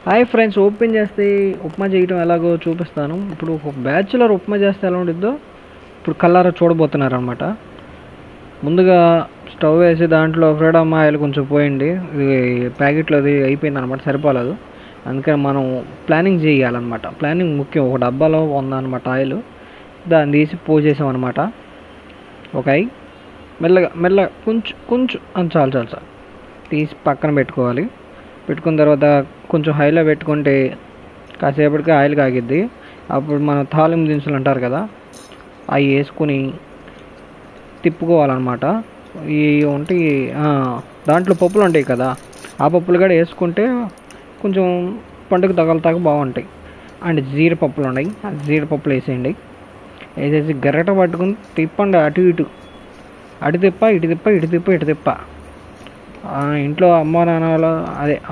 Hi friends, open చేస్తే ఉప్మా చేయటం ఎలాగో చూపిస్తాను. ఇప్పుడు ఒక బ్యాచులర్ ఉప్మా చేస్తే ఎలా ఉండిద్దో ఇప్పుడు కల్లారా చూడబోతున్నారు అనమాట. ముందుగా స్టవ్ వేసి దాంట్లో ఫ్రీడమ్ ఆయిల్ కొంచెం పోయండి. ఇది ప్యాకెట్లో అది అయిపోయింది అనమాట, సరిపోలేదు. అందుకని మనం ప్లానింగ్ చేయాలన్నమాట. ప్లానింగ్ ముఖ్యం. ఒక డబ్బాలో ఉందన్నమాట ఆయిల్, దాన్ని తీసి పోసేసాం అనమాట. ఒక మెల్లగా కొంచెం కొంచెం అని చాలు తీసి పక్కన పెట్టుకోవాలి. పెట్టుకున్న తర్వాత కొంచెం హైలో పెట్టుకుంటే కాసేపటికి ఆయిల్ కాగిద్ది. అప్పుడు మనం తాలింపు దినుసులు అంటారు కదా, అవి వేసుకుని తిప్పుకోవాలన్నమాట. ఈ ఉంటాయి దాంట్లో పప్పులు ఉంటాయి కదా, ఆ పప్పులు కూడా వేసుకుంటే కొంచెం పండుగ తగలతాక బాగుంటాయి. అండ్ జీడిపప్పులు ఉన్నాయి, ఆ జీడిపప్పులు వేసేయండి. వేసేసి గరిటె పట్టుకుని తిప్పండి, అటు ఇటు ఇటు తిప్ప. ఇంట్లో అమ్మ నాన్నలు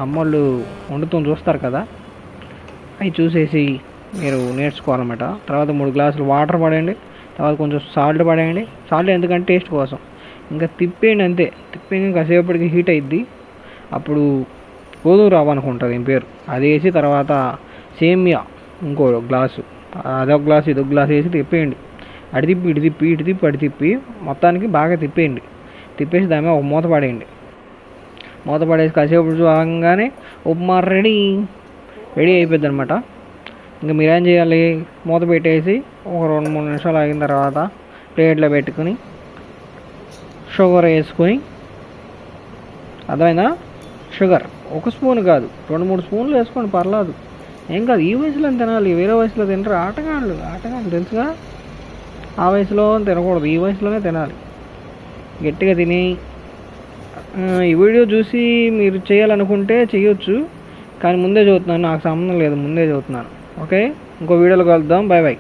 అమ్మోళ్ళు వండుతూ చూస్తారు కదా, అవి చూసేసి మీరు నేర్చుకోవాలన్నమాట. తర్వాత 3 గ్లాసులు వాటర్ పడేయండి. తర్వాత కొంచెం సాల్ట్ పడేయండి. సాల్ట్ ఎందుకంటే టేస్ట్ కోసం. ఇంకా తిప్పేయండి అంతే. తిప్పేయండి, కాసేపటికి హీట్ అయిద్ది. అప్పుడు గోధుమ రవ్వ అనుకుంటుంది ఏం పేరు, అది వేసి తర్వాత సేమియా ఇంకో గ్లాసు, అదొక గ్లాసు ఇదొక గ్లాసు వేసి తిప్పేయండి. అటు తిప్పి మొత్తానికి బాగా తిప్పేయండి. తిప్పేసి దాని మీద ఒక మూత పడేయండి. మూత పడేసి కాసేపు చూడంగానే ఉప్మా రెడీ అయిపోద్ది అనమాట. ఇంకా మీరేం చేయాలి, మూత పెట్టేసి ఒక 2-3 నిమిషాలు ఆగిన తర్వాత ప్లేట్లో పెట్టుకుని షుగర్ వేసుకొని, అర్థమైందా? షుగర్ 1 స్పూన్ కాదు, 2-3 స్పూన్లు వేసుకోండి, పర్లేదు, ఏం కాదు. ఈ వయసులో తినాలి, వేరే వయసులో తినరు. ఆటగాళ్ళు తెలుసుగా, ఆ వయసులో తినకూడదు, ఈ వయసులోనే తినాలి. గట్టిగా తిని ఈ వీడియో చూసి మీరు చేయాలనుకుంటే చేయొచ్చు, కానీ ముందే చదువుతున్నాను, నాకు సంబంధం లేదు, ముందే చదువుతున్నాను. ఓకే, ఇంకో వీడియోలో కలుద్దాం. బాయ్.